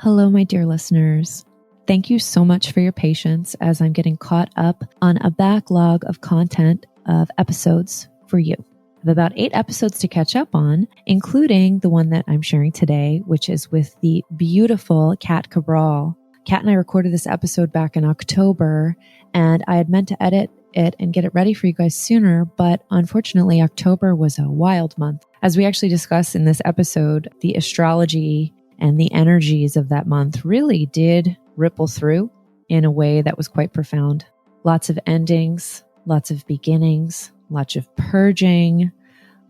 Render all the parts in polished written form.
Hello, my dear listeners. Thank you so much for your patience as I'm getting caught up on a backlog of content of episodes for you. I have about 8 episodes to catch up on, including the one that I'm sharing today, which is with the beautiful Kat Cabral. Kat and I recorded this episode back in October, and I had meant to edit it and get it ready for you guys sooner, but unfortunately, October was a wild month. As we actually discussed in this episode, the astrology and the energies of that month really did ripple through in a way that was quite profound. Lots of endings, lots of beginnings, lots of purging,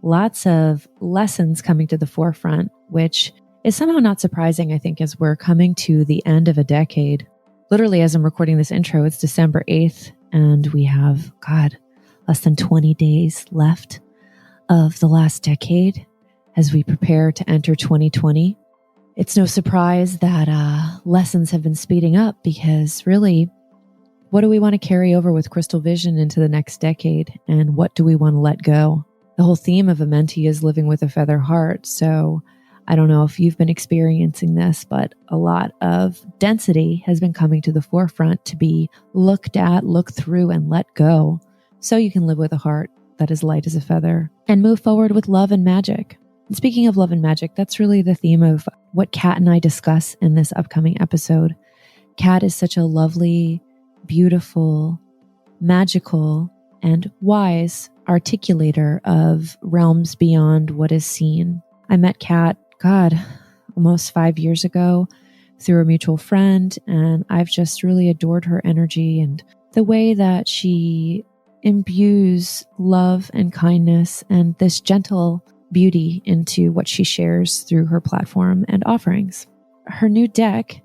lots of lessons coming to the forefront, which is somehow not surprising, I think, as we're coming to the end of a decade. Literally, as I'm recording this intro, it's December 8th, and we have, less than 20 days left of the last decade as we prepare to enter 2020. It's no surprise that lessons have been speeding up because really, what do we want to carry over with Crystal Vision into the next decade? And what do we want to let go? The whole theme of a mentee is living with a feather heart. So I don't know if you've been experiencing this, but a lot of density has been coming to the forefront to be looked at, looked through, and let go so you can live with a heart that is light as a feather and move forward with love and magic. And speaking of love and magic, that's really the theme of what Kat and I discuss in this upcoming episode. Kat is such a lovely, beautiful, magical, and wise articulator of realms beyond what is seen. I met Kat, almost 5 years ago through a mutual friend, and I've just really adored her energy and the way that she imbues love and kindness and this gentle beauty into what she shares through her platform and offerings. Her new deck,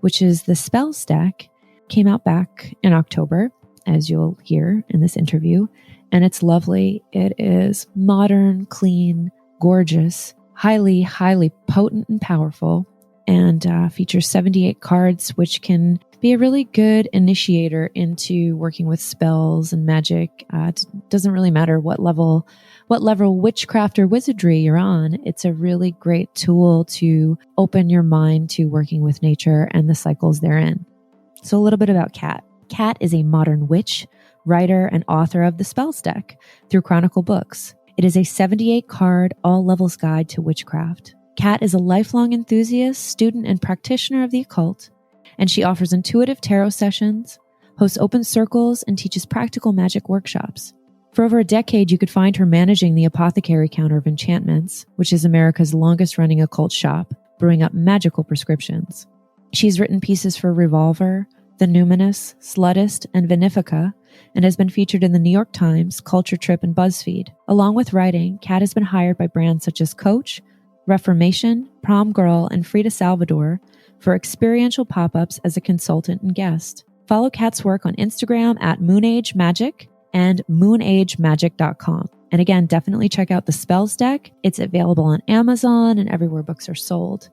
which is the Spells deck, came out back in October, as you'll hear in this interview, and it's lovely. It is modern, clean, gorgeous, highly, highly potent and powerful, and features 78 cards, which can be a really good initiator into working with spells and magic. It doesn't really matter what level witchcraft or wizardry you're on. It's a really great tool to open your mind to working with nature and the cycles therein. So a little bit about Kat. Kat is a modern witch, writer, and author of the Spells deck through Chronicle Books. It is a 78-card, all-levels guide to witchcraft. Kat is a lifelong enthusiast, student, and practitioner of the occult, and she offers intuitive tarot sessions, hosts open circles, and teaches practical magic workshops. For over a decade, you could find her managing the Apothecary Counter of Enchantments, which is America's longest-running occult shop, brewing up magical prescriptions. She's written pieces for Revolver, The Numinous, Slutist, and Vinifica, and has been featured in the New York Times, Culture Trip, and BuzzFeed. Along with writing, Kat has been hired by brands such as Coach, Reformation, Prom Girl, and Frida Salvador for experiential pop-ups as a consultant and guest. Follow Kat's work on Instagram at moonagemagic and moonagemagic.com. And again, definitely check out the Spells deck. It's available on Amazon and everywhere books are sold.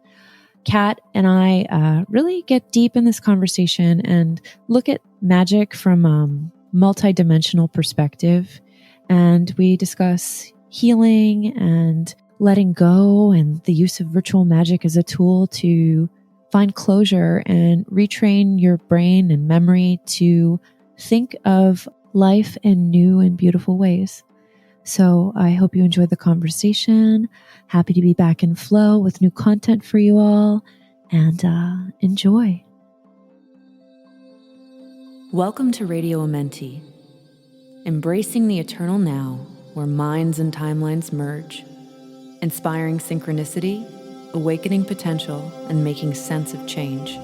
Kat and I really get deep in this conversation and look at magic from a multidimensional perspective. And we discuss healing and letting go and the use of ritual magic as a tool to find closure and retrain your brain and memory to think of life in new and beautiful ways. So I hope you enjoyed the conversation. Happy to be back in flow with new content for you all, and enjoy. Welcome to Radio Amenti, embracing the eternal now where minds and timelines merge, inspiring synchronicity, awakening potential, and making sense of change.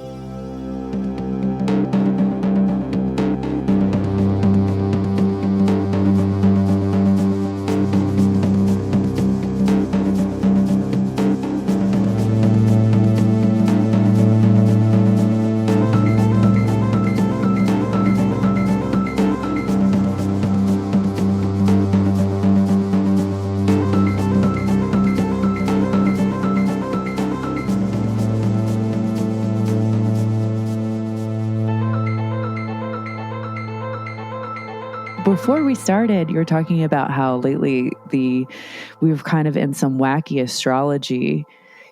Before we started, you were talking about how lately we've kind of in some wacky astrology.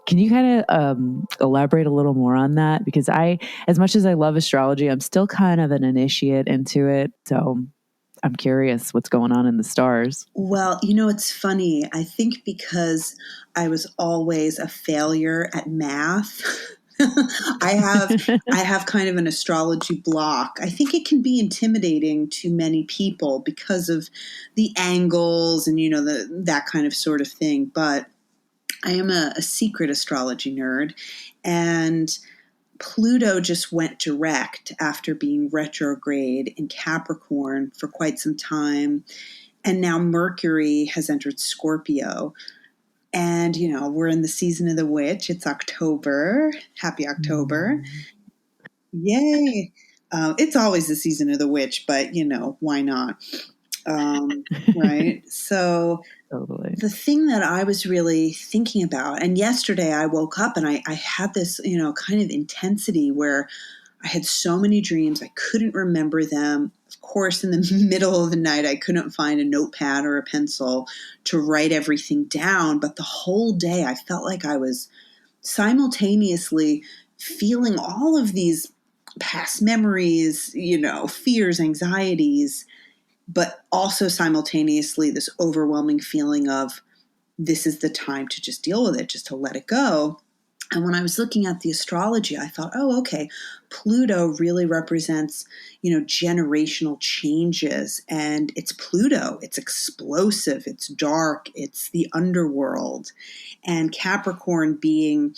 Can you kind of elaborate a little more on that? Because as much as I love astrology, I'm still kind of an initiate into it. So I'm curious what's going on in the stars. Well, it's funny. I think because I was always a failure at math. I have kind of an astrology block. I think it can be intimidating to many people because of the angles and that kind of sort of thing. But I am a secret astrology nerd, and Pluto just went direct after being retrograde in Capricorn for quite some time. And now Mercury has entered Scorpio. And, we're in the season of the witch. It's October. Happy October. Yay. It's always the season of the witch, but, why not? Right. So Totally. the thing that I was really thinking about, and yesterday I woke up and I had this, kind of intensity where I had so many dreams. I couldn't remember them. Of course, in the middle of the night, I couldn't find a notepad or a pencil to write everything down. But the whole day, I felt like I was simultaneously feeling all of these past memories, fears, anxieties, but also simultaneously this overwhelming feeling of this is the time to just deal with it, just to let it go. And when I was looking at the astrology, I thought, oh, okay, Pluto really represents, generational changes. And it's Pluto. It's explosive. It's dark. It's the underworld. And Capricorn being,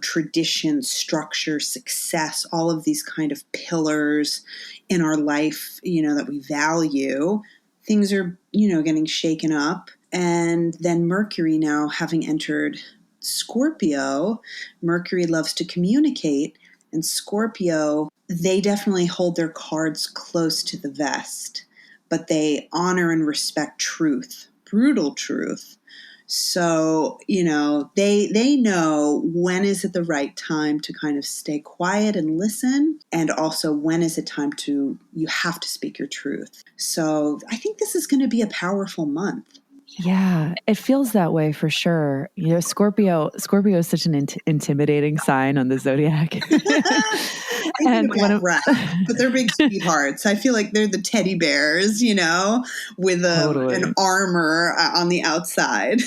tradition, structure, success, all of these kind of pillars in our life, that we value. Things are, getting shaken up. And then Mercury now having entered Scorpio, Mercury loves to communicate, and Scorpio, they definitely hold their cards close to the vest, but they honor and respect truth, brutal truth. So, they know when is it the right time to kind of stay quiet and listen, and also when is it time you have to speak your truth. So I think this is going to be a powerful month. Yeah, it feels that way for sure. Scorpio is such an intimidating sign on the zodiac. And but they're big sweethearts. I feel like they're the teddy bears, with an armor on the outside.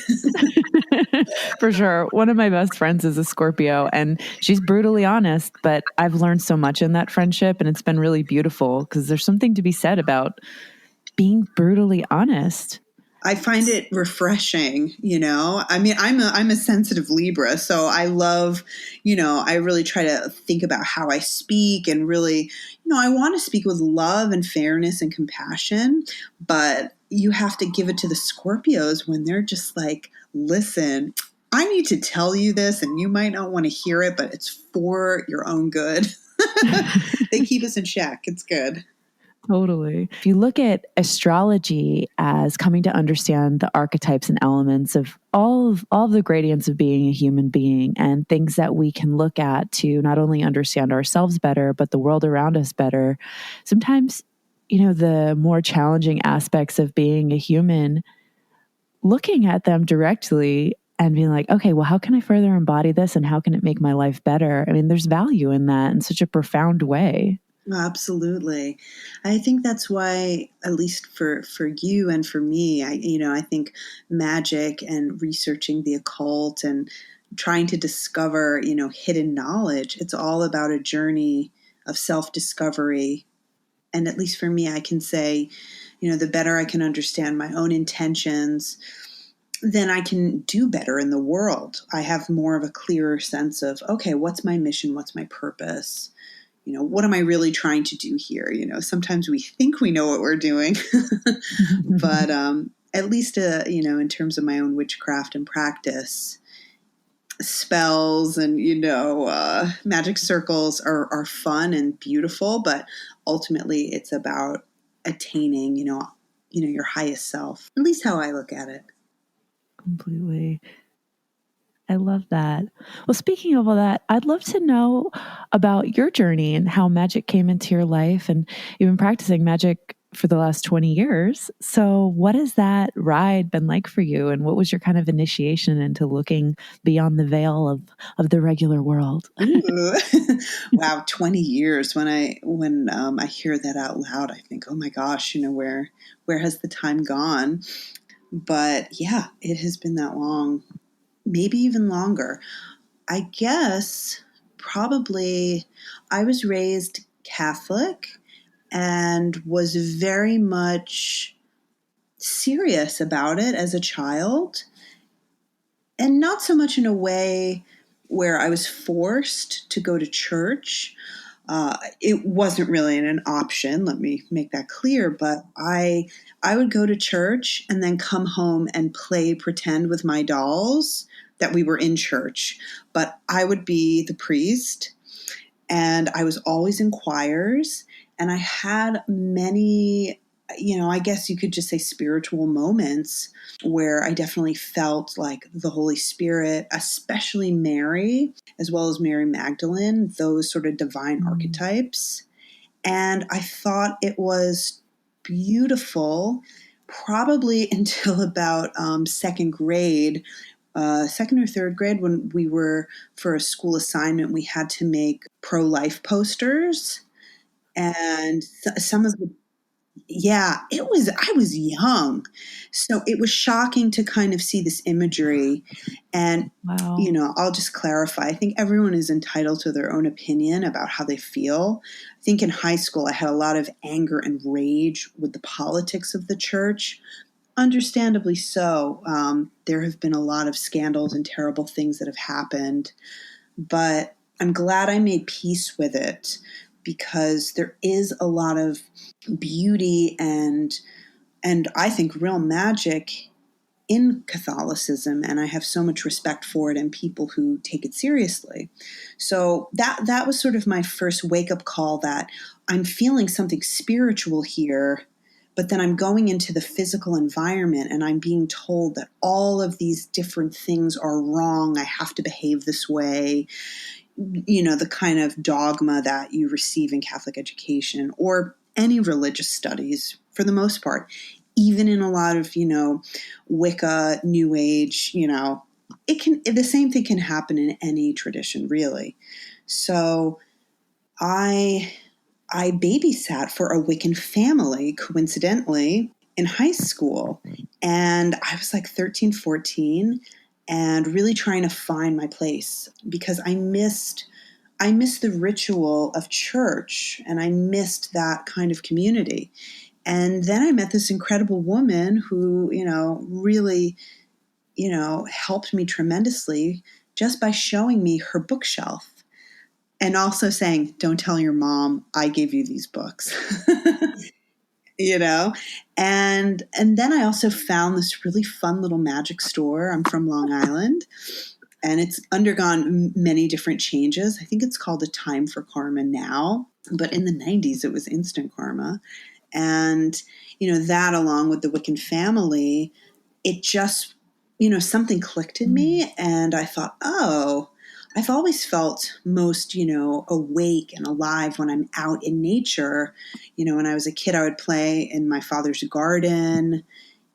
For sure. One of my best friends is a Scorpio, and she's brutally honest, but I've learned so much in that friendship, and it's been really beautiful because there's something to be said about being brutally honest. I find it refreshing, I mean, I'm a sensitive Libra, so I love, I really try to think about how I speak, and really, I want to speak with love and fairness and compassion, but you have to give it to the Scorpios when they're just like, listen, I need to tell you this, and you might not want to hear it, but it's for your own good. They keep us in check. It's good. Totally. If you look at astrology as coming to understand the archetypes and elements of all of the gradients of being a human being, and things that we can look at to not only understand ourselves better, but the world around us better, sometimes, the more challenging aspects of being a human, looking at them directly and being like, okay, well, how can I further embody this, and how can it make my life better? I mean, there's value in that in such a profound way. Absolutely. I think that's why, at least for you and for me, I think magic and researching the occult and trying to discover, hidden knowledge, it's all about a journey of self-discovery. And at least for me, I can say, the better I can understand my own intentions, then I can do better in the world. I have more of a clearer sense of, okay, what's my mission? What's my purpose? What am I really trying to do here? Sometimes we think we know what we're doing, but at least, in terms of my own witchcraft and practice, spells and, magic circles are fun and beautiful, but ultimately it's about attaining, your highest self, at least how I look at it. Completely. I love that. Well, speaking of all that, I'd love to know about your journey and how magic came into your life. And you've been practicing magic for the last 20 years. So what has that ride been like for you? And what was your kind of initiation into looking beyond the veil of the regular world? Ooh. Wow, 20 years. When I hear that out loud, I think, oh my gosh, where has the time gone? But yeah, it has been that long, maybe even longer. I guess probably I was raised Catholic and was very much serious about it as a child, and not so much in a way where I was forced to go to church. It wasn't really an option. Let me make that clear. But I would go to church and then come home and play pretend with my dolls that we were in church. But I would be the priest, and I was always in choirs, and I had many, I guess you could just say spiritual moments where I definitely felt like the Holy Spirit, especially Mary, as well as Mary Magdalene, those sort of divine archetypes. And I thought it was beautiful, probably until about second grade, second or third grade, when we were, for a school assignment, we had to make pro-life posters. And some of the, yeah, I was young. So it was shocking to kind of see this imagery. And, Wow. I'll just clarify. I think everyone is entitled to their own opinion about how they feel. I think in high school, I had a lot of anger and rage with the politics of the church. Understandably so. There have been a lot of scandals and terrible things that have happened, but I'm glad I made peace with it, because there is a lot of beauty and I think real magic in Catholicism, and I have so much respect for it and people who take it seriously. So that was sort of my first wake up call, that I'm feeling something spiritual here, but then I'm going into the physical environment and I'm being told that all of these different things are wrong. I have to behave this way. The kind of dogma that you receive in Catholic education or any religious studies for the most part, even in a lot of, Wicca, New Age, the same thing can happen in any tradition, really. So I babysat for a Wiccan family, coincidentally, in high school. And I was like 13, 14, and really trying to find my place, because I missed the ritual of church, and I missed that kind of community. And then I met this incredible woman who, really, helped me tremendously just by showing me her bookshelf and also saying, "Don't tell your mom I gave you these books." you know and then I also found this really fun little magic store. I'm from Long Island, and it's undergone many different changes. I think it's called a Time for Karma now, but in the 90s it was Instant Karma. And that, along with the Wiccan family, it just, something clicked in me, and I thought, oh, I've always felt most, awake and alive when I'm out in nature. When I was a kid, I would play in my father's garden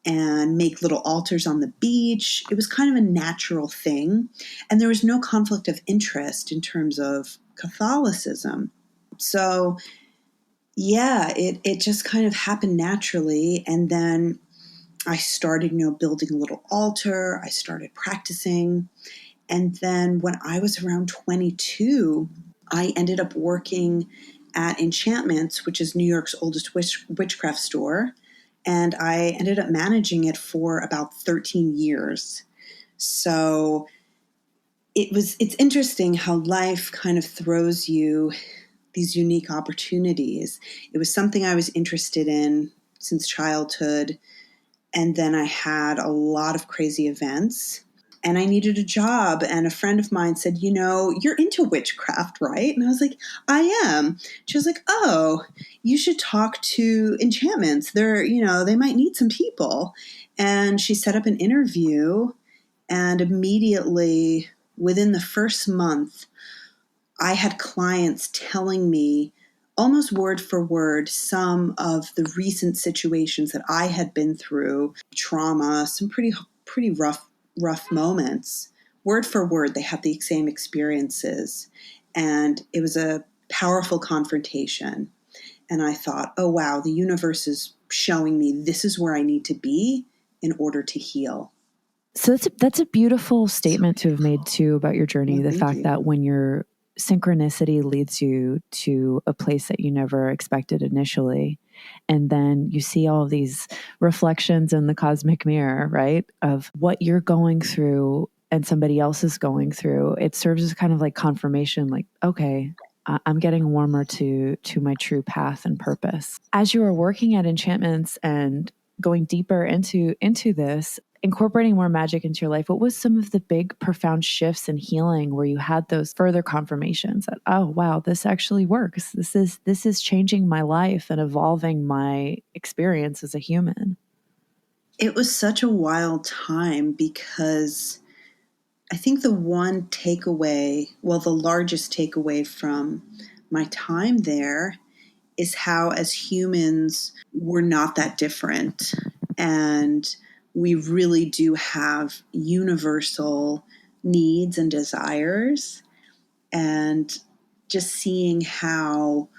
and make little altars on the beach. It was kind of a natural thing. And there was no conflict of interest in terms of Catholicism. So, yeah, it just kind of happened naturally. And then I started, building a little altar. I started practicing. And then when I was around 22, I ended up working at Enchantments, which is New York's oldest witchcraft store. And I ended up managing it for about 13 years. So it's interesting how life kind of throws you these unique opportunities. It was something I was interested in since childhood. And then I had a lot of crazy events, and I needed a job. And a friend of mine said, "You're into witchcraft, right?" And I was like, "I am." She was like, "Oh, you should talk to Enchantments. They might need some people." And she set up an interview, and immediately within the first month, I had clients telling me, almost word for word some of the recent situations that I had been through, trauma, some pretty rough moments. Word for word, they had the same experiences. And it was a powerful confrontation. And I thought, oh, wow, the universe is showing me this is where I need to be in order to heal. So that's a beautiful statement to have made too about your journey. Well, the thank fact you. that when your synchronicity leads you to a place that you never expected initially, and then you see all of these reflections in the cosmic mirror, right, of what you're going through and somebody else is going through, it serves as kind of like confirmation, like, okay, I'm getting warmer to my true path and purpose. As you were working at Enchantments and going deeper into this, incorporating more magic into your life, what was some of the big profound shifts in healing where you had those further confirmations that, oh wow, this actually works, this is changing my life and evolving my experience as a human? It was such a wild time because I think the one takeaway, well, the largest takeaway from my time there is how, as humans, we're not that different. And we really do have universal needs and desires. And just seeing how,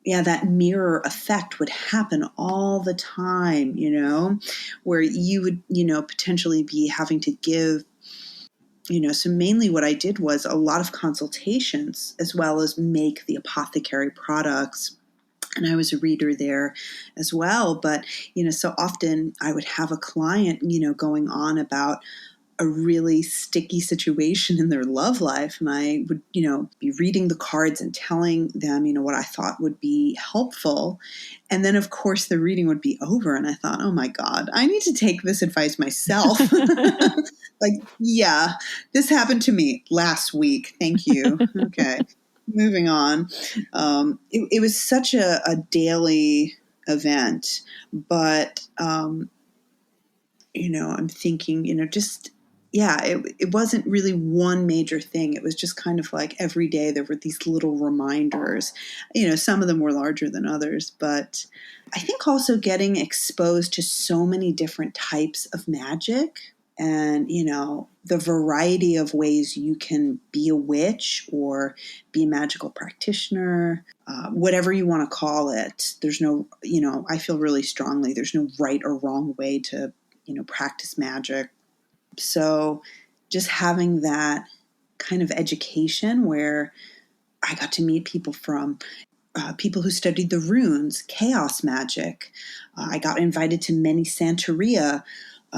yeah, that mirror effect would happen all the time, where you would, potentially be having to give, so mainly what I did was a lot of consultations as well as make the apothecary products. And I was a reader there as well. But, so often I would have a client, going on about a really sticky situation in their love life. And I would, be reading the cards and telling them, what I thought would be helpful. And then, of course, the reading would be over. And I thought, oh my God, I need to take this advice myself. Like, yeah, this happened to me last week. Thank you. Okay. Moving on. It was such a daily event, but, I'm thinking, just, yeah, it wasn't really one major thing. It was just kind of like every day there were these little reminders. Some of them were larger than others, but I think also getting exposed to so many different types of magic and, the variety of ways you can be a witch or be a magical practitioner, whatever you want to call it. There's no, I feel really strongly there's no right or wrong way to practice magic. So just having that kind of education where I got to meet people from people who studied the runes, chaos magic. I got invited to many Santeria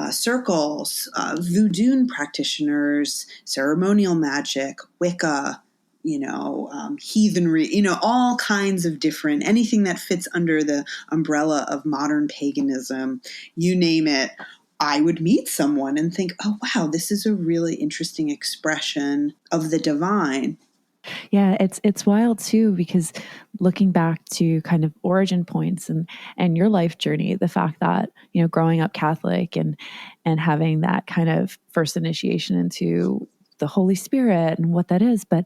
circles, voodoo practitioners, ceremonial magic, Wicca, heathenry, all kinds of different, anything that fits under the umbrella of modern paganism, you name it. I would meet someone and think, oh, wow, this is a really interesting expression of the divine. Yeah, it's wild too, because looking back to kind of origin points and your life journey, the fact that, growing up Catholic and having that kind of first initiation into the Holy Spirit and what that is. But,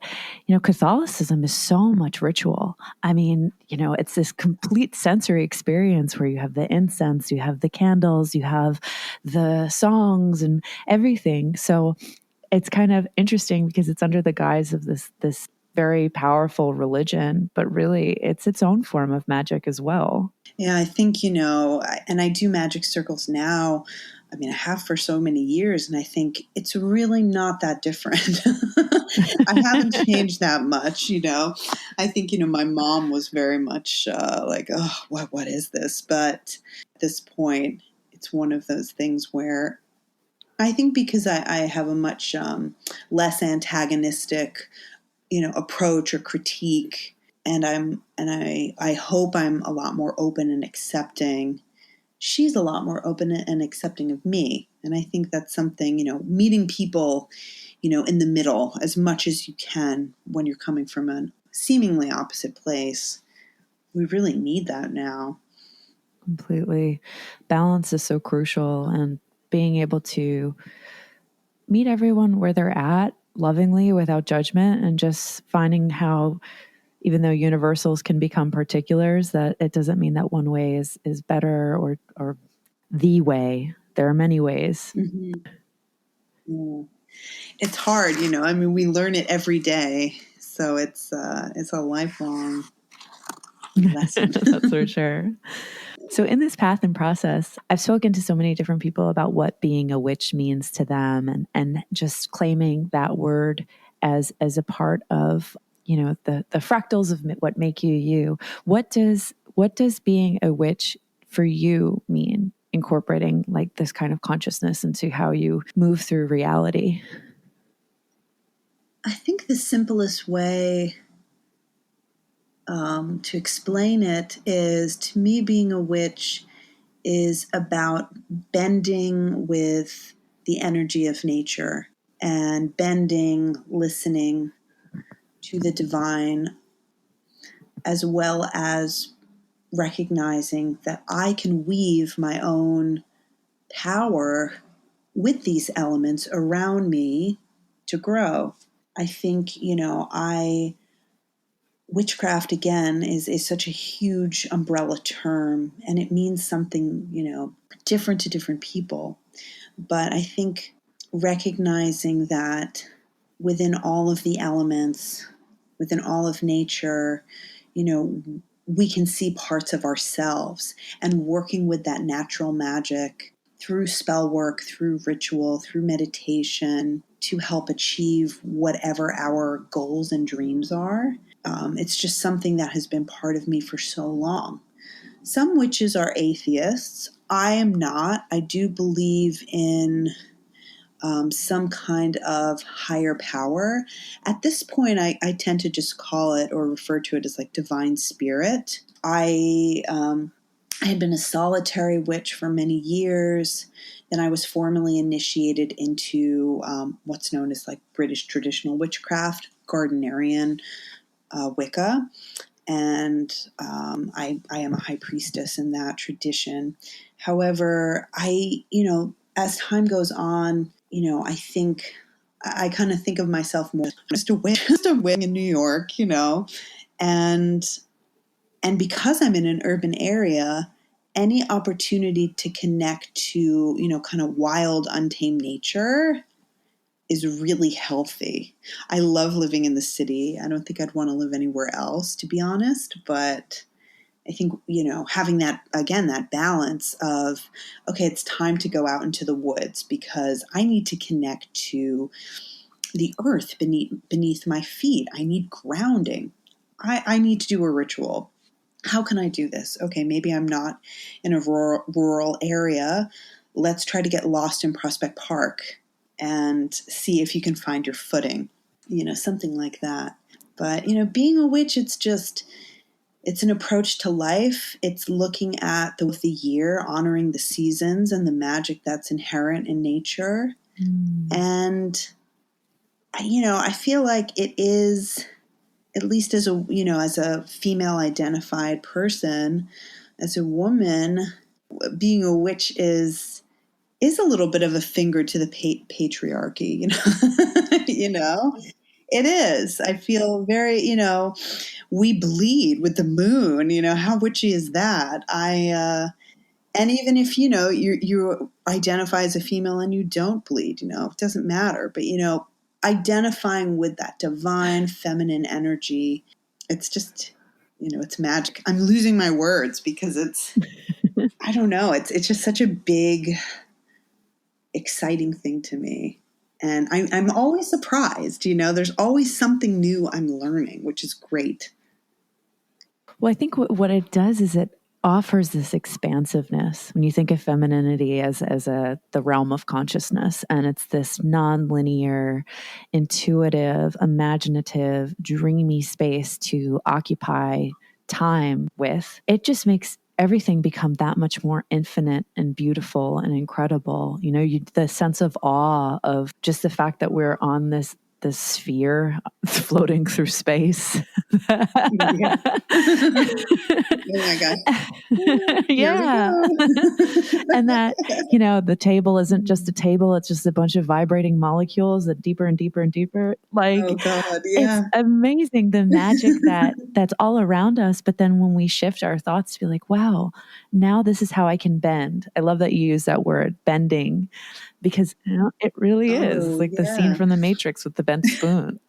Catholicism is so much ritual. I mean, it's this complete sensory experience where you have the incense, you have the candles, you have the songs and everything. So it's kind of interesting because it's under the guise of this very powerful religion, but really it's its own form of magic as well. Yeah, I think, and I do magic circles now. I mean, I have for so many years, and I think it's really not that different. I haven't changed that much, I think, my mom was very much like, oh, what is this? But at this point, it's one of those things where I think because I have a much less antagonistic, approach or critique, and I hope I'm a lot more open and accepting. She's a lot more open and accepting of me, and I think that's something, meeting people, in the middle as much as you can when you're coming from a seemingly opposite place. We really need that now. Completely. Balance is so crucial, and being able to meet everyone where they're at lovingly without judgment and just finding how even though universals can become particulars, that it doesn't mean that one way is better or the way. There are many ways. Mm-hmm. Yeah. It's hard, I mean, we learn it every day. So it's a lifelong lesson. That's for sure. So in this path and process, I've spoken to so many different people about what being a witch means to them, and just claiming that word as a part of, the fractals of what make you you. What does being a witch for you mean, incorporating like this kind of consciousness into how you move through reality? I think the simplest way to explain it is, to me, being a witch is about bending with the energy of nature and bending, listening to the divine, as well as recognizing that I can weave my own power with these elements around me to grow. I think, witchcraft again is such a huge umbrella term, and it means something, different to different people. But I think recognizing that within all of the elements, within all of nature, we can see parts of ourselves, and working with that natural magic through spell work, through ritual, through meditation to help achieve whatever our goals and dreams are. It's just something that has been part of me for so long. Some witches are atheists. I am not. I do believe in some kind of higher power. At this point, I tend to just call it or refer to it as like divine spirit. I had been a solitary witch for many years. Then I was formally initiated into what's known as like British traditional witchcraft, Gardnerian Wicca. And I am a high priestess in that tradition. However, as time goes on, I think I kind of think of myself more just a witch in New York, and because I'm in an urban area, any opportunity to connect to, kind of wild, untamed nature is really healthy. I love living in the city. I don't think I'd want to live anywhere else, to be honest, but I think, having that, again, that balance of, okay, it's time to go out into the woods because I need to connect to the earth beneath my feet. I need grounding. I need to do a ritual. How can I do this? Okay, maybe I'm not in a rural area. Let's try to get lost in Prospect Park and see if you can find your footing, something like that. But, being a witch, it's an approach to life. It's looking at the year, honoring the seasons and the magic that's inherent in nature. And, I feel like it is, at least as a female identified person, as a woman, being a witch is a little bit of a finger to the patriarchy, It is. I feel very, we bleed with the moon, how witchy is that? And even if, you identify as a female and you don't bleed, it doesn't matter. But, identifying with that divine feminine energy, it's just, it's magic. I'm losing my words because it's, I don't know. It's just such a big, exciting thing to me. And I'm always surprised, there's always something new I'm learning, which is great. Well, I think what it does is it offers this expansiveness. When you think of femininity as the realm of consciousness, and it's this nonlinear, intuitive, imaginative, dreamy space to occupy time with, it just makes everything become that much more infinite and beautiful and incredible. The sense of awe of just the fact that we're on this this sphere floating through space. Yeah. Oh my gosh. Here we go. And that, the table isn't just a table, it's just a bunch of vibrating molecules that deeper and deeper and deeper. Like, oh God, it's yeah. amazing the magic that's all around us. But then when we shift our thoughts to be like, wow, now this is how I can bend. I love that you use that word, bending, because it really is. It's Oh like the scene yeah. from The Matrix with the bent spoon.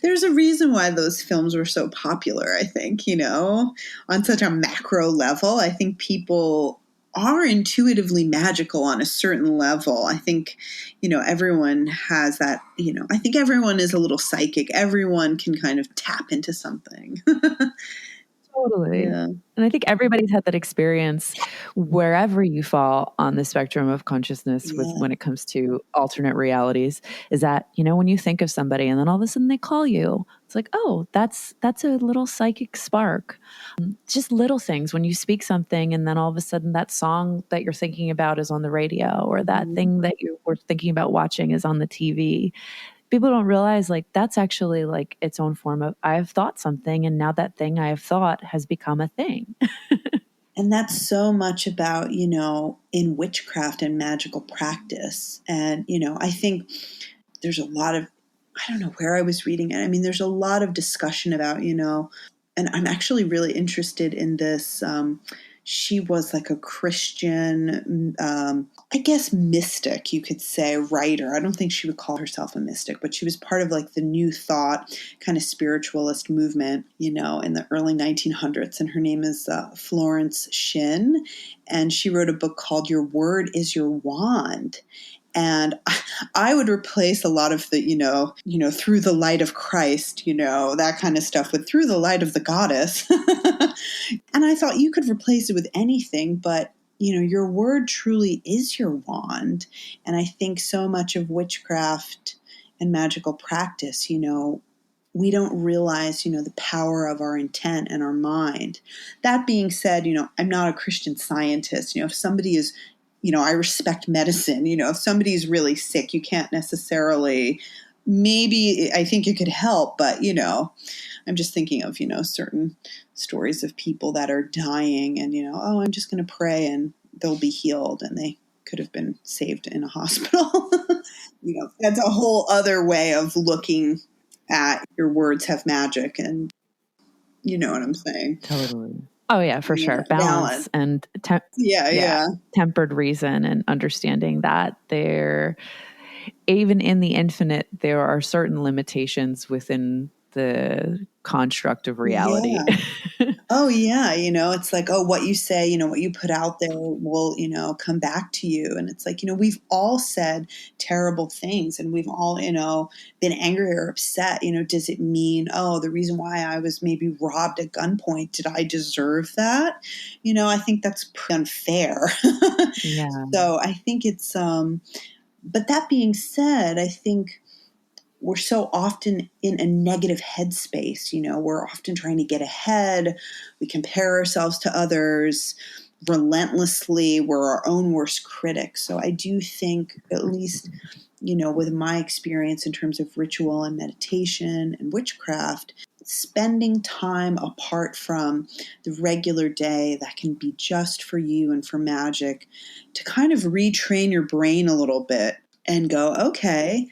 There's a reason why those films were so popular, I think, on such a macro level. I think people are intuitively magical on a certain level. I think, everyone has that, I think everyone is a little psychic. Everyone can kind of tap into something. Totally. Yeah. And I think everybody's had that experience wherever you fall on the spectrum of consciousness when it comes to alternate realities, is that, when you think of somebody and then all of a sudden they call you, it's like, oh, that's a little psychic spark. Just little things when you speak something and then all of a sudden that song that you're thinking about is on the radio, or that thing that you were thinking about watching is on the TV. People don't realize like that's actually like its own form of, I have thought something and now that thing I have thought has become a thing. And that's so much about, in witchcraft and magical practice. And, I think there's a lot of, I don't know where I was reading it. I mean, there's a lot of discussion about, and I'm actually really interested in this. She was like a Christian, I guess mystic, you could say, writer. I don't think she would call herself a mystic, but she was part of like the New Thought kind of spiritualist movement, in the early 1900s. And her name is Florence Shin. And she wrote a book called Your Word is Your Wand. And I would replace a lot of the, through the light of Christ, that kind of stuff with through the light of the goddess. And I thought you could replace it with anything, but, your word truly is your wand. And I think so much of witchcraft and magical practice, we don't realize, the power of our intent and our mind. That being said, I'm not a Christian Scientist. If somebody is, I respect medicine. If somebody's really sick, you can't necessarily, maybe I think it could help, but, I'm just thinking of, certain stories of people that are dying and, oh, I'm just going to pray and they'll be healed, and they could have been saved in a hospital. That's a whole other way of looking at your words have magic, and you know what I'm saying. Totally. Oh yeah, for sure. Balance. And tempered reason, and understanding that there, even in the infinite, there are certain limitations within the construct of reality. Yeah. Oh yeah. It's like, oh, what you say, what you put out there will, come back to you. And it's like, we've all said terrible things, and we've all, been angry or upset. Does it mean, oh, the reason why I was maybe robbed at gunpoint, did I deserve that? I think that's unfair. Yeah. So I think it's, but that being said, I think we're so often in a negative headspace. We're often trying to get ahead. We compare ourselves to others relentlessly. We're our own worst critics. So I do think, at least, with my experience in terms of ritual and meditation and witchcraft, spending time apart from the regular day that can be just for you and for magic, to kind of retrain your brain a little bit and go, okay,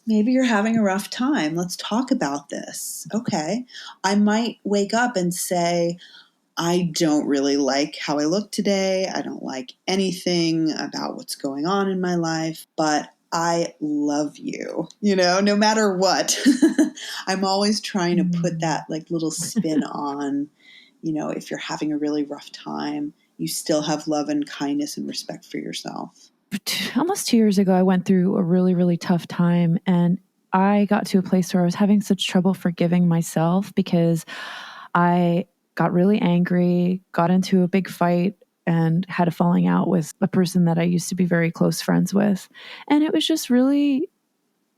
maybe you're having a rough time. Let's talk about this. Okay. I might wake up and say, I don't really like how I look today. I don't like anything about what's going on in my life, but I love you, no matter what. I'm always trying to put that like little spin on, if you're having a really rough time, you still have love and kindness and respect for yourself. Almost 2 years ago, I went through a really, really tough time, and I got to a place where I was having such trouble forgiving myself because I got really angry, got into a big fight, and had a falling out with a person that I used to be very close friends with. And it was just really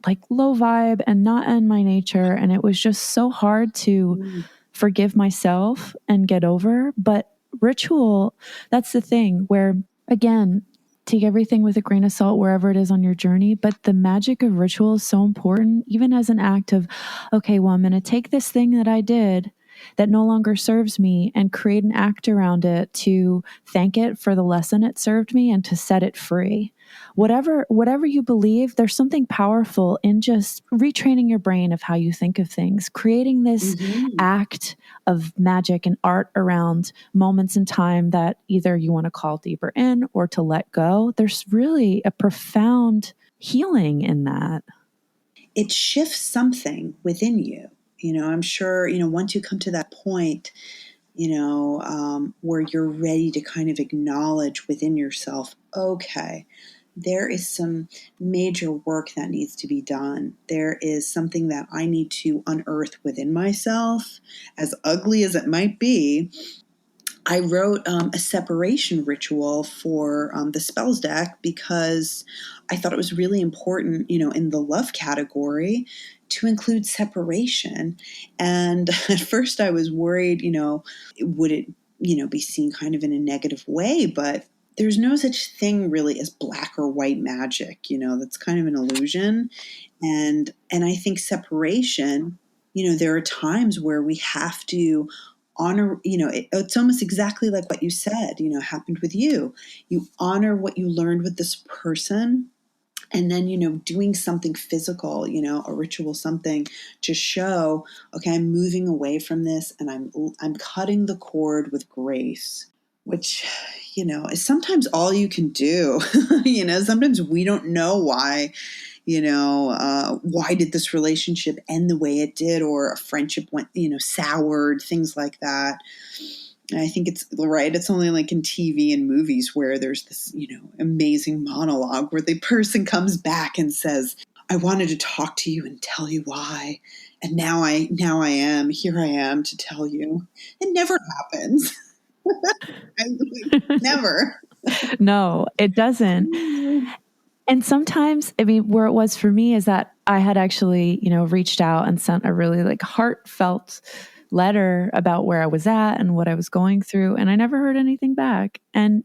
like low vibe and not in my nature. And it was just so hard to forgive myself and get over. But ritual, that's the thing where, again, take everything with a grain of salt wherever it is on your journey. But the magic of ritual is so important, even as an act of, okay, well, I'm going to take this thing that I did that no longer serves me and create an act around it to thank it for the lesson it served me and to set it free. Whatever you believe, there's something powerful in just retraining your brain of how you think of things, creating this act of magic and art around moments in time that either you want to call deeper in or to let go. There's really a profound healing in that. It shifts something within you. I'm sure, once you come to that point, where you're ready to kind of acknowledge within yourself, okay, there is some major work that needs to be done. There is something that I need to unearth within myself, as ugly as it might be. I wrote a separation ritual for the spells deck because I thought it was really important, in the love category to include separation. And at first I was worried, would it, be seen kind of in a negative way, but there's no such thing really as black or white magic, that's kind of an illusion. And I think separation, there are times where we have to honor, it's almost exactly like what you said, happened with you. You honor what you learned with this person. And then, doing something physical, a ritual, something to show, okay, I'm moving away from this and I'm cutting the cord with grace, which, is sometimes all you can do. Sometimes we don't know why, why did this relationship end the way it did, or a friendship went, soured, things like that. And I think it's right. It's only like in TV and movies where there's this, amazing monologue where the person comes back and says, I wanted to talk to you and tell you why. And now I am, here I am to tell you. It never happens. Never. No, it doesn't. And sometimes, where it was for me is that I had actually, reached out and sent a really like heartfelt letter about where I was at and what I was going through. And I never heard anything back. And,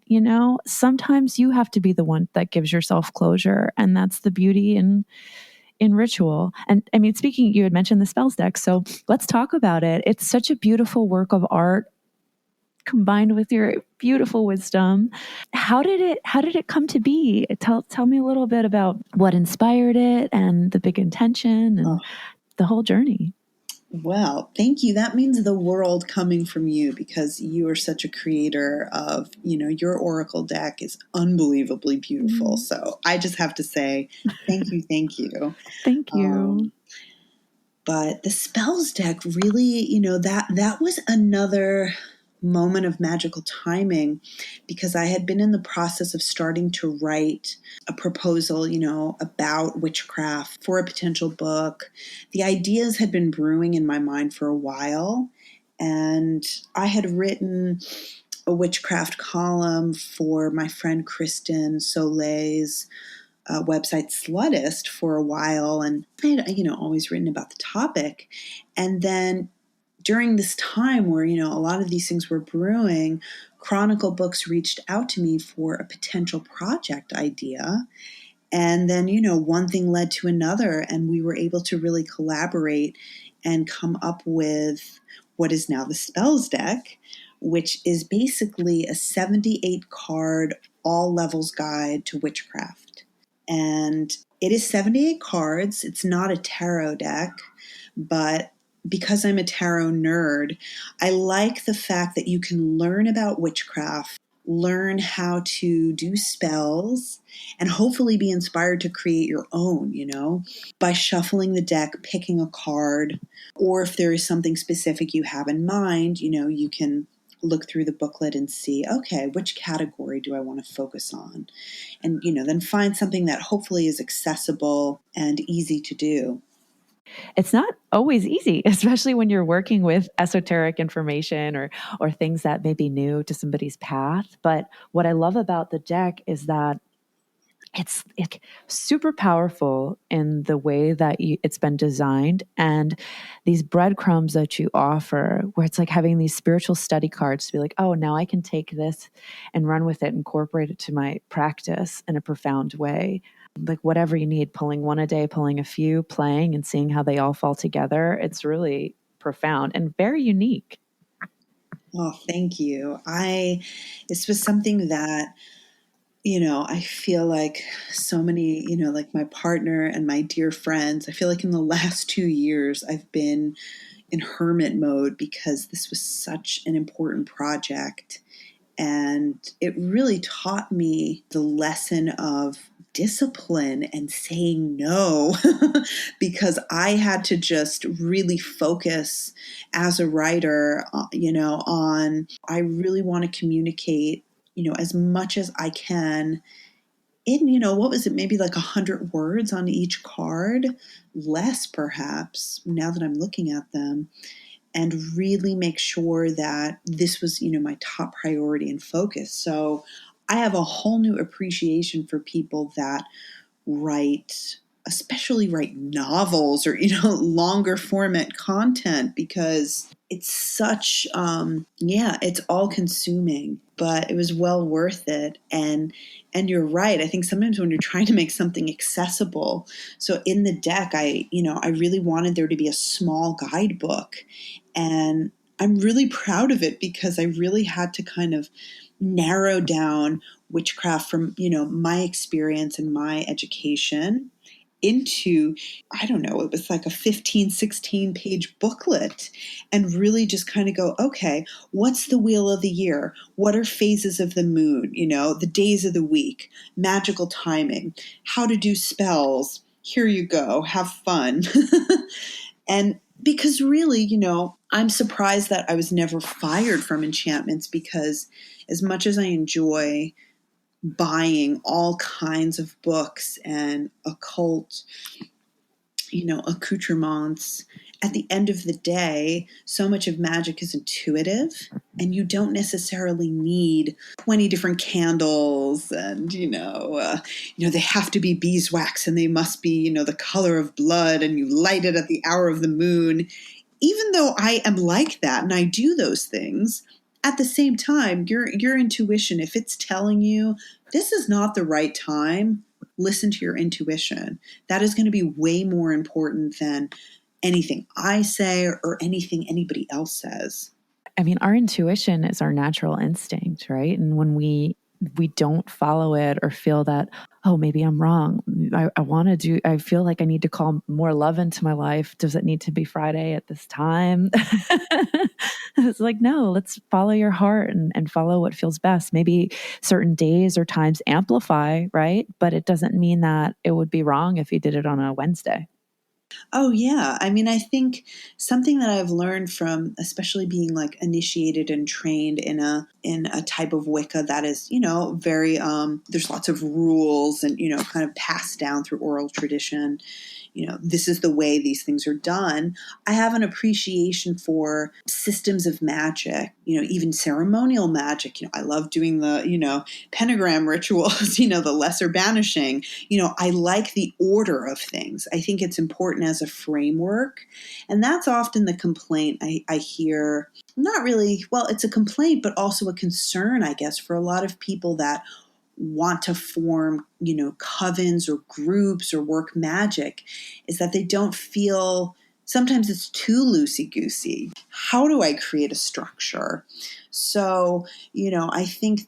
sometimes you have to be the one that gives yourself closure. And that's the beauty in ritual. And speaking, you had mentioned the spells deck. So let's talk about it. It's such a beautiful work of art combined with your beautiful wisdom. How did it come to be? Tell me a little bit about what inspired it and the big intention and the whole journey. Well, thank you. That means the world coming from you, because you are such a creator of, your Oracle deck is unbelievably beautiful. So I just have to say, thank you. Thank you. Thank you. But the spells deck really, that was another moment of magical timing, because I had been in the process of starting to write a proposal, about witchcraft for a potential book. The ideas had been brewing in my mind for a while, and I had written a witchcraft column for my friend Kristen Soleil's website Slutist for a while, and I had, always written about the topic. And then during this time where, a lot of these things were brewing, Chronicle Books reached out to me for a potential project idea. And then, one thing led to another, and we were able to really collaborate and come up with what is now the Spells deck, which is basically a 78 card, all levels guide to witchcraft. And it is 78 cards. It's not a tarot deck, but because I'm a tarot nerd, I like the fact that you can learn about witchcraft, learn how to do spells, and hopefully be inspired to create your own, by shuffling the deck, picking a card, or if there is something specific you have in mind, you can look through the booklet and see, okay, which category do I want to focus on? And, then find something that hopefully is accessible and easy to do. It's not always easy, especially when you're working with esoteric information or things that may be new to somebody's path. But what I love about the deck is that it's super powerful in the way that it's been designed, and these breadcrumbs that you offer, where it's like having these spiritual study cards to be like, oh, now I can take this and run with it, incorporate it to my practice in a profound way. Like whatever you need, pulling one a day, pulling a few, playing and seeing how they all fall together. It's really profound and very unique. Oh, thank you. This was something that, I feel like so many, like my partner and my dear friends, I feel like in the last 2 years, I've been in hermit mode because this was such an important project. And it really taught me the lesson of discipline and saying no because I had to just really focus as a writer, on I really want to communicate, as much as I can in, what was it, maybe like 100 words on each card, less perhaps now that I'm looking at them, and really make sure that this was, my top priority and focus. So I have a whole new appreciation for people that write, especially write novels or, longer format content, because it's such, it's all consuming, but it was well worth it. And you're right. I think sometimes when you're trying to make something accessible, so in the deck, I really wanted there to be a small guidebook, and I'm really proud of it because I really had to kind of narrow down witchcraft from, my experience and my education into, I don't know, it was like a 15, 16 page booklet, and really just kind of go, okay, what's the wheel of the year? What are phases of the moon? The days of the week, magical timing, how to do spells. Here you go. Have fun. And because really, I'm surprised that I was never fired from enchantments, because as much as I enjoy buying all kinds of books and occult, accoutrements, at the end of the day, so much of magic is intuitive, and you don't necessarily need 20 different candles, and they have to be beeswax, and they must be, the color of blood, and you light it at the hour of the moon. Even though I am like that and I do those things, at the same time, your intuition, if it's telling you this is not the right time, listen to your intuition. That is going to be way more important than anything I say or anything anybody else says. I mean, our intuition is our natural instinct, right? And when we don't follow it or feel that, oh, maybe I'm wrong. I feel like I need to call more love into my life. Does it need to be Friday at this time? It's like, no, let's follow your heart and follow what feels best. Maybe certain days or times amplify, right? But it doesn't mean that it would be wrong if you did it on a Wednesday. Oh yeah. I mean, I think something that I've learned from especially being like initiated and trained in a type of Wicca that is, very there's lots of rules and, kind of passed down through oral tradition. This is the way these things are done. I have an appreciation for systems of magic, even ceremonial magic. I love doing the, pentagram rituals, the lesser banishing. I like the order of things. I think it's important as a framework. And that's often the complaint I hear. Not really, well, it's a complaint, but also a concern, I guess, for a lot of people that want to form, covens or groups or work magic, is that they don't feel, sometimes it's too loosey-goosey. How do I create a structure? So, I think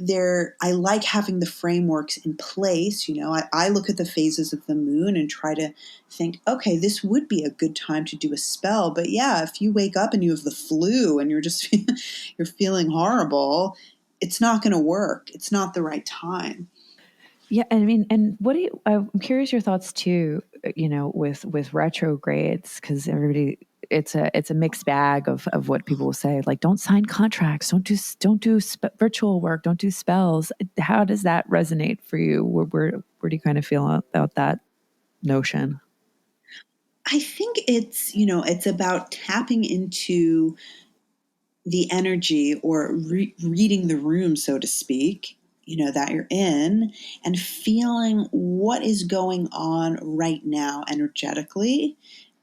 I like having the frameworks in place. I look at the phases of the moon and try to think, okay, this would be a good time to do a spell. But yeah, if you wake up and you have the flu and you're just, you're feeling horrible, it's not going to work. It's not the right time. Yeah, I mean, and what do you? I'm curious your thoughts too. With retrogrades, because everybody, it's a mixed bag of what people will say. Like, don't sign contracts, don't do virtual work, don't do spells. How does that resonate for you? Where do you kind of feel about that notion? I think it's about tapping into the energy or reading the room, so to speak, that you're in, and feeling what is going on right now energetically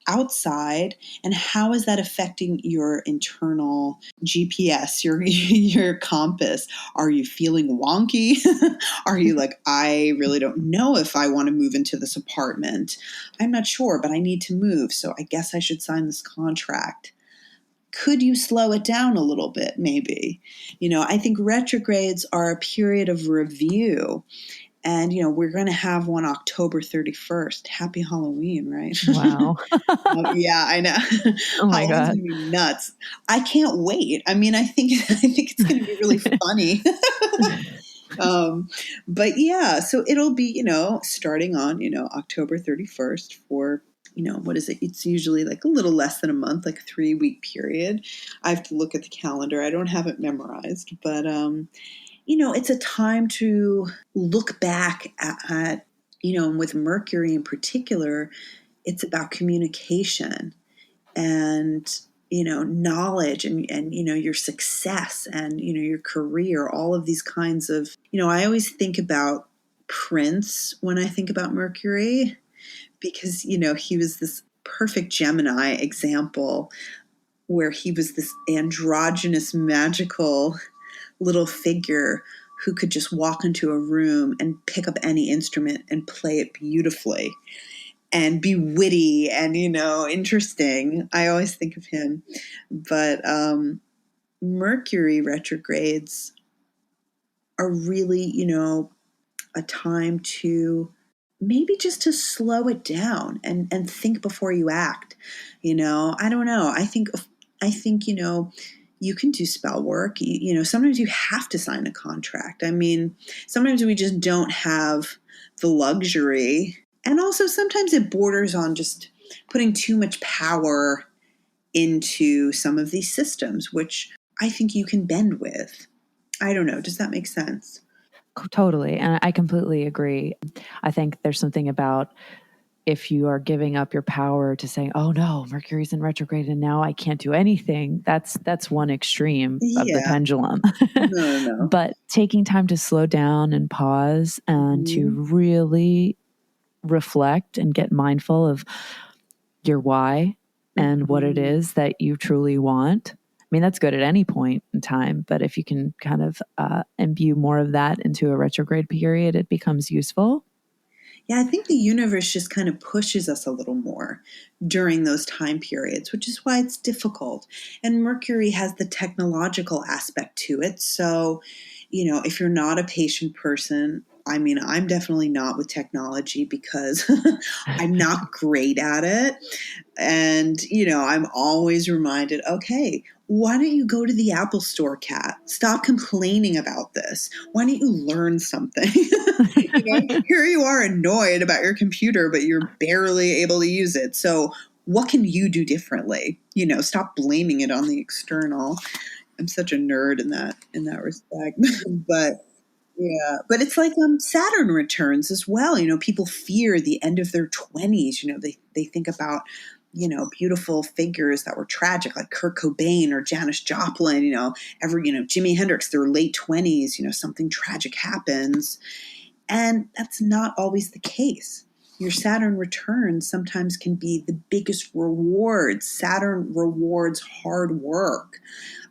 outside, and how is that affecting your internal GPS, your compass. Are you feeling wonky? Are you like, I really don't know if I want to move into this apartment. I'm not sure, but I need to move, so I guess I should sign this contract. Could you slow it down a little bit, maybe? I think retrogrades are a period of review. And, we're going to have one October 31st. Happy Halloween, right? Wow. Yeah, I know. Oh my Halloween's God. going to be nuts. I can't wait. I mean, I think it's going to be really funny. But yeah, so it'll be, starting on, October 31st for, what is it? It's usually like a little less than a month, like a 3-week period. I have to look at the calendar. I don't have it memorized, but, it's a time to look back at, and with Mercury in particular, it's about communication and, knowledge and, your success and, your career, all of these kinds of, I always think about Prince when I think about Mercury, because, he was this perfect Gemini example where he was this androgynous, magical little figure who could just walk into a room and pick up any instrument and play it beautifully and be witty and, interesting. I always think of him. But Mercury retrogrades are really, a time to maybe just to slow it down and think before you act. I don't know. I think, you can do spell work. Sometimes you have to sign a contract. I mean, sometimes we just don't have the luxury. And also sometimes it borders on just putting too much power into some of these systems, which I think you can bend with. I don't know. Does that make sense? Totally. And I completely agree. I think there's something about if you are giving up your power to saying, oh no, Mercury's in retrograde and now I can't do anything. That's one extreme of the Yeah. pendulum. No. But taking time to slow down and pause and to really reflect and get mindful of your why and what it is that you truly want. I mean, that's good at any point in time, but if you can kind of imbue more of that into a retrograde period, it becomes useful. Yeah, I think the universe just kind of pushes us a little more during those time periods, which is why it's difficult. And Mercury has the technological aspect to it. So, if you're not a patient person, I mean, I'm definitely not with technology because I'm not great at it. And, I'm always reminded, okay, why don't you go to the Apple Store, Kat? Stop complaining about this. Why don't you learn something? Here you are annoyed about your computer, but you're barely able to use it. So what can you do differently? Stop blaming it on the external. I'm such a nerd in that respect. But yeah, but it's like Saturn returns as well. People fear the end of their 20s. They think about, beautiful figures that were tragic, like Kurt Cobain or Janis Joplin. Jimi Hendrix, their late 20s. Something tragic happens, and that's not always the case. Your Saturn returns sometimes can be the biggest rewards. Saturn rewards hard work.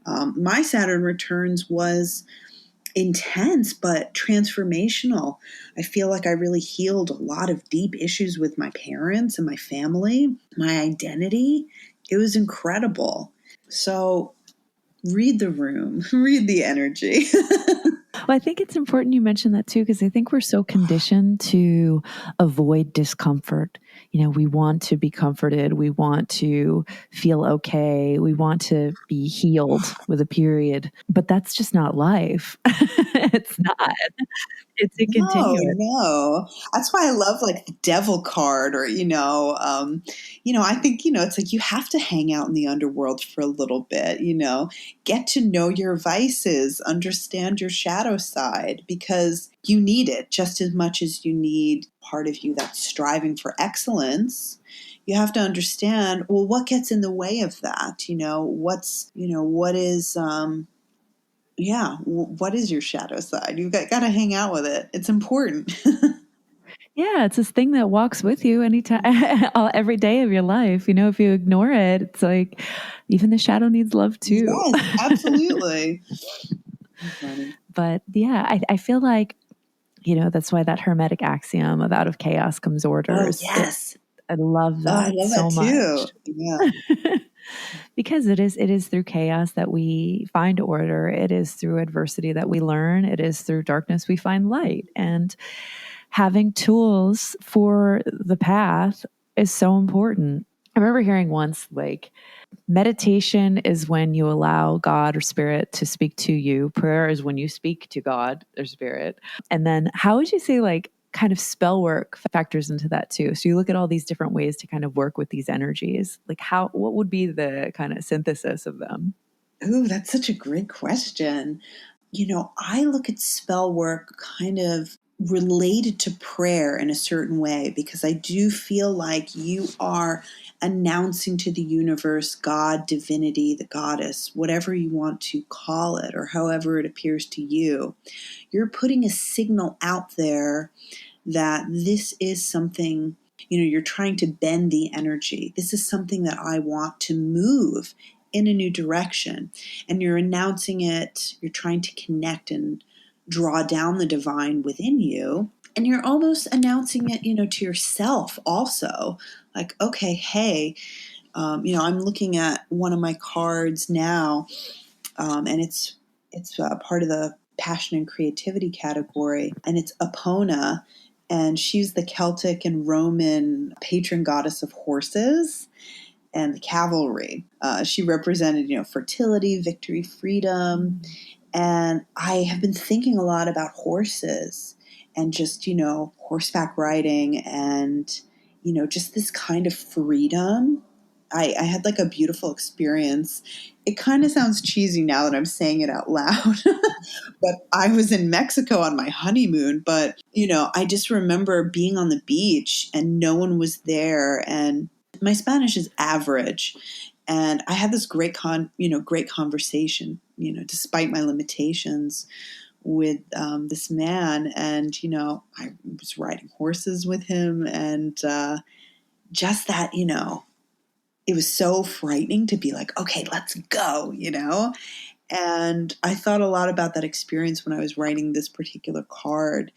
My Saturn returns was intense but transformational. I feel like I really healed a lot of deep issues with my parents and my family, my identity. It was incredible. So read the room, read the energy. Well, I think it's important you mention that too, because I think we're so conditioned to avoid discomfort. We want to be comforted. We want to feel okay. We want to be healed with a period, but that's just not life. It's not. It's a No, continuous. no. That's why I love like the devil card or, I think, it's like you have to hang out in the underworld for a little bit, get to know your vices, understand your shadow side because you need it just as much as you need part of you that's striving for excellence. You have to understand, well, what gets in the way of that? What is, Yeah. What is your shadow side? You've got to hang out with it. It's important. Yeah, it's this thing that walks with you anytime, every day of your life. You know, if you ignore it, it's like even the shadow needs love too. Yes, absolutely. Funny. But yeah, I feel like, that's why that hermetic axiom of out of chaos comes order Oh, is yes. I love Oh, I that love that so too. much. Yeah. Because it is through chaos that we find order. It is through adversity that we learn. It is through darkness we find light. And having tools for the path is so important. I remember hearing once, like, meditation is when you allow God or spirit to speak to you. Prayer is when you speak to God or spirit. And then how would you say, like, kind of spell work factors into that too? So you look at all these different ways to kind of work with these energies. Like, what would be the kind of synthesis of them? Ooh, that's such a great question. I look at spell work kind of related to prayer in a certain way because I do feel like you are announcing to the universe, God, divinity, the goddess, whatever you want to call it, or however it appears to you. You're putting a signal out there that this is something, you're trying to bend the energy. This is something that I want to move in a new direction. And you're announcing it, you're trying to connect and draw down the divine within you. And you're almost announcing it, to yourself also. Like, okay, hey, I'm looking at one of my cards now, and it's part of the passion and creativity category, and it's Epona, and she's the Celtic and Roman patron goddess of horses and the cavalry. She represented, fertility, victory, freedom, and I have been thinking a lot about horses and just, horseback riding and, just this kind of freedom. I had like a beautiful experience. It kind of sounds cheesy now that I'm saying it out loud, but I was in Mexico on my honeymoon. But, I just remember being on the beach and no one was there. And my Spanish is average. And I had this great conversation, despite my limitations with this man. And, I was riding horses with him. And just that, it was so frightening to be like, okay, let's go, And I thought a lot about that experience when I was writing this particular card,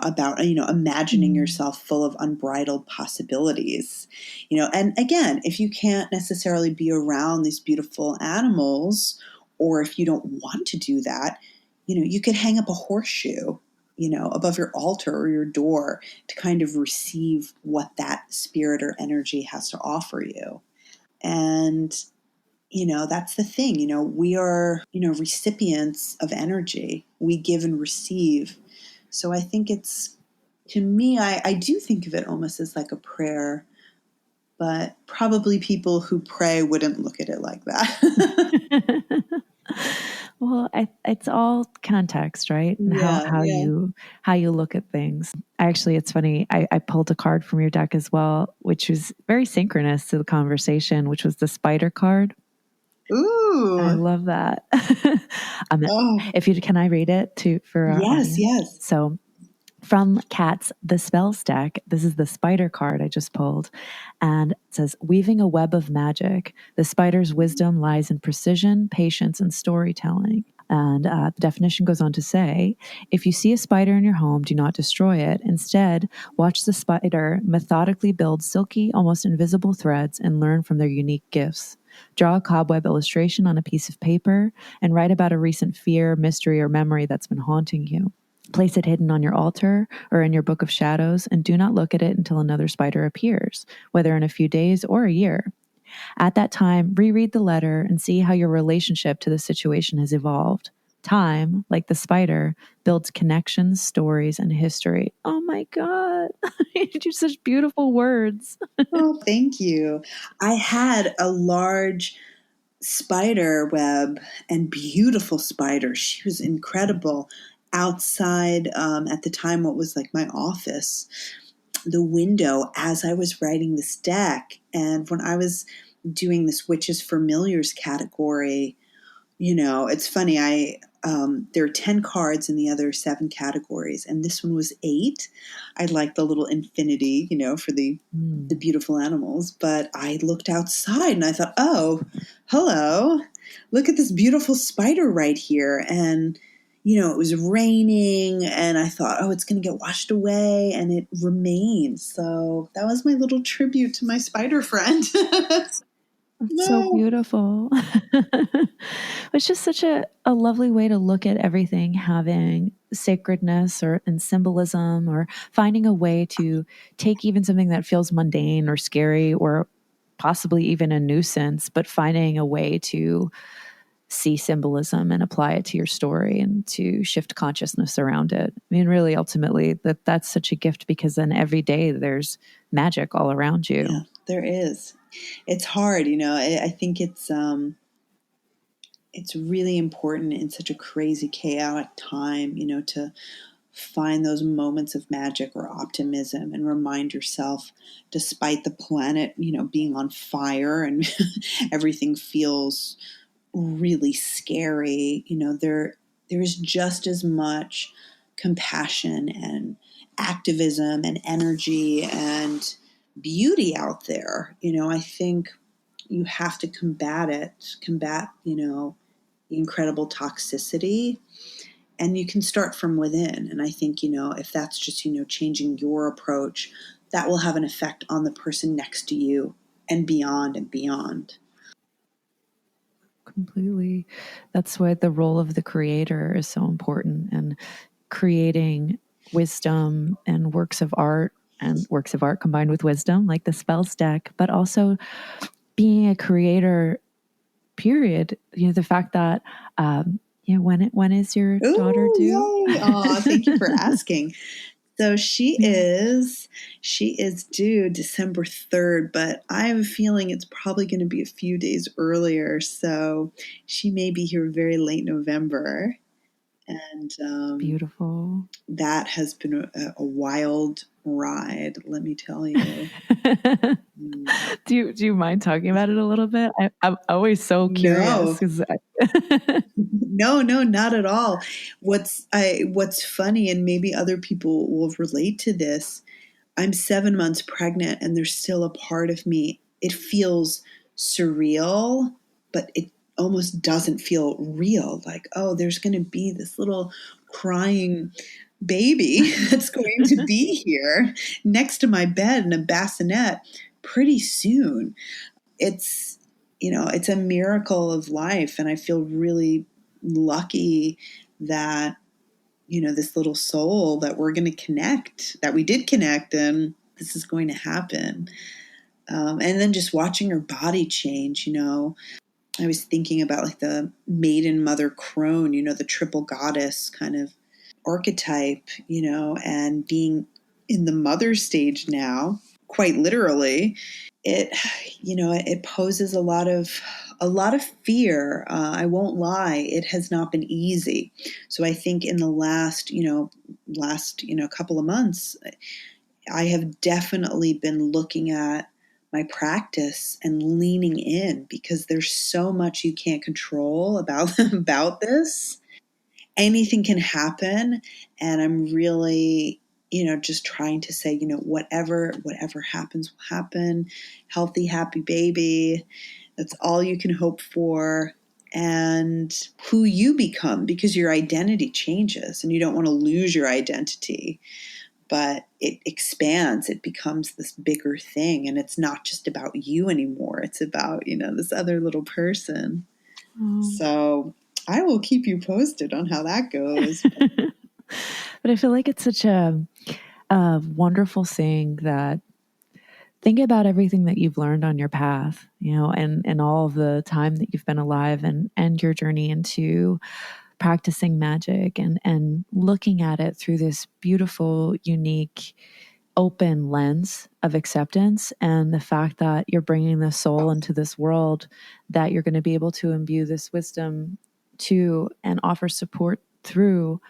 about, imagining yourself full of unbridled possibilities, and again, if you can't necessarily be around these beautiful animals, or if you don't want to do that, you could hang up a horseshoe, above your altar or your door to kind of receive what that spirit or energy has to offer you. And that's the thing, we are, recipients of energy. We give and receive. So I think it's, to me, I do think of it almost as like a prayer, but probably people who pray wouldn't look at it like that. Well, it's all context, right? And how Yeah, how yeah. you how you look at things. Actually, it's funny. I pulled a card from your deck as well, which was very synchronous to the conversation, which was the spider card. I Ooh. love that. Oh, If you can, I read it to for our yes, audience. yes. So from Kat's The Spells deck, this is the spider card I just pulled. And it says, weaving a web of magic. The spider's wisdom lies in precision, patience, and storytelling. And the definition goes on to say, if you see a spider in your home, do not destroy it. Instead, watch the spider methodically build silky, almost invisible threads and learn from their unique gifts. Draw a cobweb illustration on a piece of paper and write about a recent fear, mystery, or memory that's been haunting you. Place it hidden on your altar or in your book of shadows, and do not look at it until another spider appears, whether in a few days or a year. At that time, reread the letter and see how your relationship to the situation has evolved. Time, like the spider, builds connections, stories, and history. Oh my God. You're such beautiful words. Oh, thank you. I had a large spider web and beautiful spider. She was incredible outside, at the time, what was like my office, the window as I was writing this deck. And when I was doing this Witches Familiars category, it's funny. there are 10 cards in the other 7 categories, and this one was 8. I like the little infinity, for the beautiful animals, but I looked outside and I thought, oh, hello, look at this beautiful spider right here. And, it was raining and I thought, oh, it's going to get washed away, and it remains. So that was my little tribute to my spider friend. That's so No. beautiful. It's just such a lovely way to look at everything having sacredness and symbolism, or finding a way to take even something that feels mundane or scary or possibly even a nuisance, but finding a way to see symbolism and apply it to your story and to shift consciousness around it. I mean, really, ultimately, that's such a gift, because then every day there's magic all around you. Yeah, there is. It's hard, I think it's really important in such a crazy, chaotic time, to find those moments of magic or optimism and remind yourself, despite the planet, being on fire and everything feels really scary, there is just as much compassion and activism and energy and beauty out there. I think you have to combat, the incredible toxicity, and you can start from within. And I think, if that's just, changing your approach, that will have an effect on the person next to you and beyond and beyond. Completely. That's why the role of the creator is so important, and creating wisdom and works of art combined with wisdom, like the spells deck, but also being a creator, period. The fact that, when is your daughter due? Yay. Aw, thank you for asking. So she is due December 3rd, but I have a feeling it's probably going to be a few days earlier. So she may be here very late November. And Beautiful. that has been a wild ride, let me tell you. Do you mind talking about it a little bit? I'm always so curious. No, not at all. What's funny, and maybe other people will relate to this, I'm 7 months pregnant and there's still a part of me. It feels surreal, but it almost doesn't feel real. Like, oh, there's going to be this little crying baby that's going to be here next to my bed in a bassinet pretty soon. It's, it's a miracle of life. And I feel really lucky that, this little soul that we're going to connect, that we did connect, and this is going to happen. And then just watching her body change, I was thinking about like the maiden mother crone, the triple goddess kind of archetype, and being in the mother stage now, quite literally, it poses a lot of fear. I won't lie, it has not been easy. So I think in the last couple of months, I have definitely been looking at my practice and leaning in, because there's so much you can't control about this. Anything can happen, and I'm really, just trying to say, whatever happens will happen. Healthy, happy baby. That's all you can hope for. And who you become, because your identity changes and you don't want to lose your identity, but it expands. It becomes this bigger thing, and it's not just about you anymore. It's about, this other little person. Oh. So I will keep you posted on how that goes. But I feel like it's such a wonderful thing that, think about everything that you've learned on your path, and all of the time that you've been alive, and your journey into practicing magic, and looking at it through this beautiful, unique, open lens of acceptance, and the fact that you're bringing the soul into this world, that you're going to be able to imbue this wisdom to and offer support through.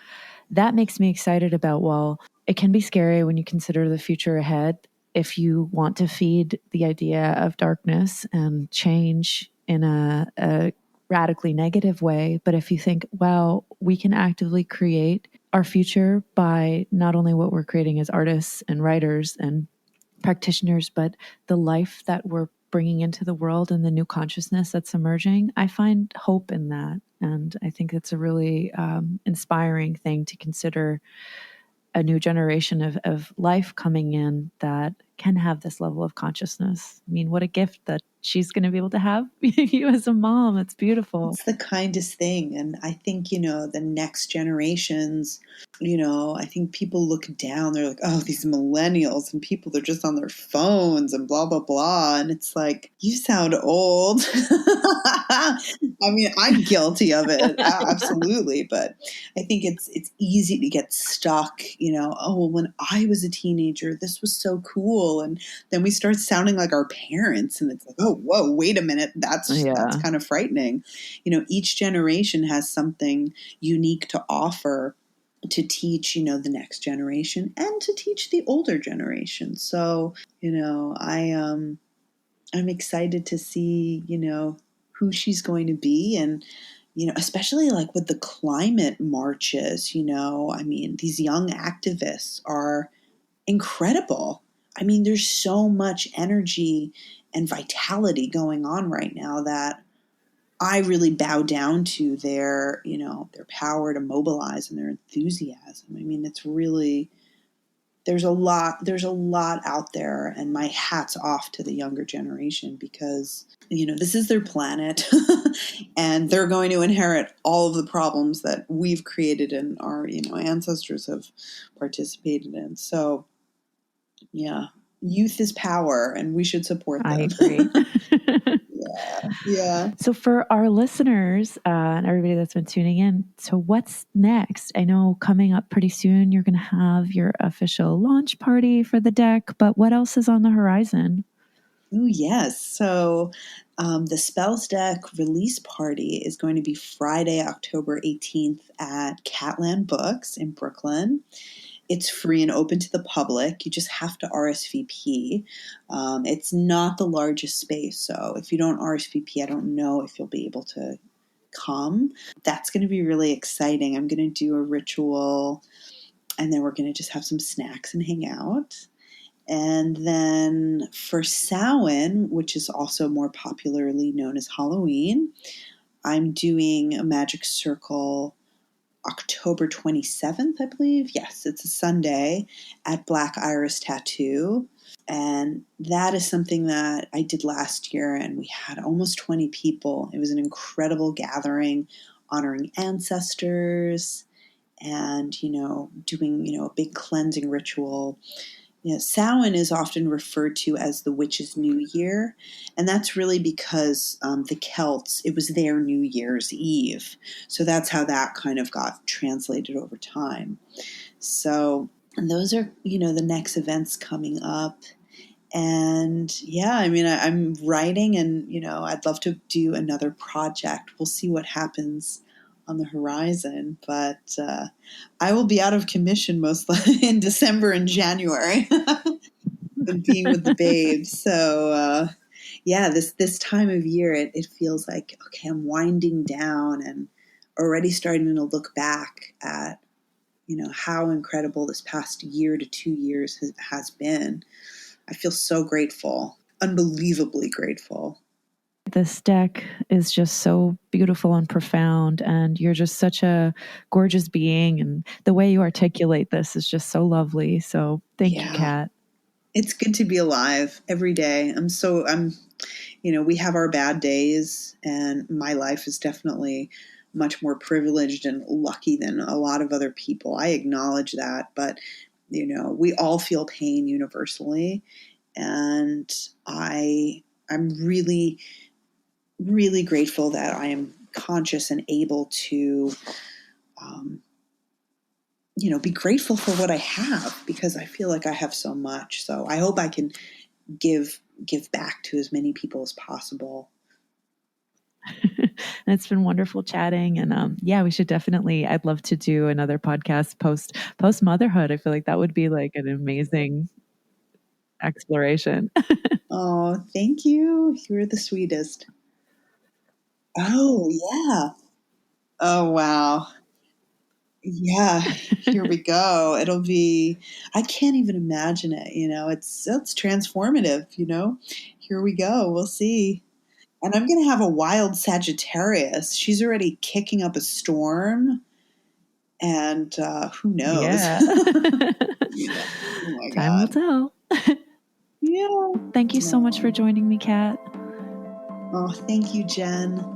That makes me excited about, well, it can be scary when you consider the future ahead. If you want to feed the idea of darkness and change in a radically negative way, but if you think, wow, we can actively create our future by not only what we're creating as artists and writers and practitioners, but the life that we're bringing into the world and the new consciousness that's emerging. I find hope in that. And I think it's a really inspiring thing to consider, a new generation of life coming in that can have this level of consciousness. I mean, what a gift that she's going to be able to have you as a mom. It's beautiful. It's the kindest thing. And I think, the next generations, I think people look down. They're like, oh, these millennials and people, they're just on their phones and blah, blah, blah. And it's like, you sound old. I mean, I'm guilty of it. Absolutely. But I think it's easy to get stuck, oh, well, when I was a teenager, this was so cool. And then we start sounding like our parents. And it's like, oh, whoa, wait a minute. That's kind of frightening. Each generation has something unique to offer to teach, the next generation and to teach the older generation. So, I'm excited to see, who she's going to be. And, especially like with the climate marches, I mean, these young activists are incredible. I mean, there's so much energy and vitality going on right now that I really bow down to their power to mobilize and their enthusiasm. I mean, it's really, there's a lot out there, and my hat's off to the younger generation because, this is their planet and they're going to inherit all of the problems that we've created and our, ancestors have participated in. So yeah, youth is power and we should support them. I agree. Yeah. So for our listeners and everybody that's been tuning in, so what's next? I know coming up pretty soon, you're going to have your official launch party for the deck, but what else is on the horizon? Oh, yes. So the Spells Deck release party is going to be Friday, October 18th at Catland Books in Brooklyn. It's free and open to the public. You just have to RSVP. It's not the largest space, so if you don't RSVP, I don't know if you'll be able to come. That's going to be really exciting. I'm going to do a ritual, and then we're going to just have some snacks and hang out. And then for Samhain, which is also more popularly known as Halloween, I'm doing a magic circle October 27th, I believe. Yes, it's a Sunday at Black Iris Tattoo. And that is something that I did last year, and we had almost 20 people. It was an incredible gathering, honoring ancestors and, doing, a big cleansing ritual. Samhain is often referred to as the Witch's New Year, and that's really because the Celts, it was their New Year's Eve. So that's how that kind of got translated over time. So and those are, the next events coming up. And yeah, I mean, I'm writing and, I'd love to do another project. We'll see what happens on the horizon, but I will be out of commission most likely in December and January and being with the babes. So yeah, this time of year, it feels like, okay, I'm winding down and already starting to look back at, how incredible this past year to 2 years has been. I feel so grateful, unbelievably grateful. This deck is just so beautiful and profound, and you're just such a gorgeous being, and the way you articulate this is just so lovely. So thank you, Kat. It's good to be alive every day. We have our bad days, and my life is definitely much more privileged and lucky than a lot of other people. I acknowledge that, but we all feel pain universally, and I'm really, really grateful that I am conscious and able to, be grateful for what I have, because I feel like I have so much. So I hope I can give back to as many people as possible. And it's been wonderful chatting. And yeah, we should definitely, I'd love to do another podcast post motherhood. I feel like that would be like an amazing exploration. Oh, thank you. You're the sweetest. Oh, yeah. Oh, wow. Yeah, here we go. It'll be, I can't even imagine it, it's transformative, Here we go. We'll see. And I'm going to have a wild Sagittarius. She's already kicking up a storm. And who knows? Yeah. Yeah. Oh my Time will God. tell. Yeah. Thank you so much for joining me, Kat. Oh, thank you, Jen.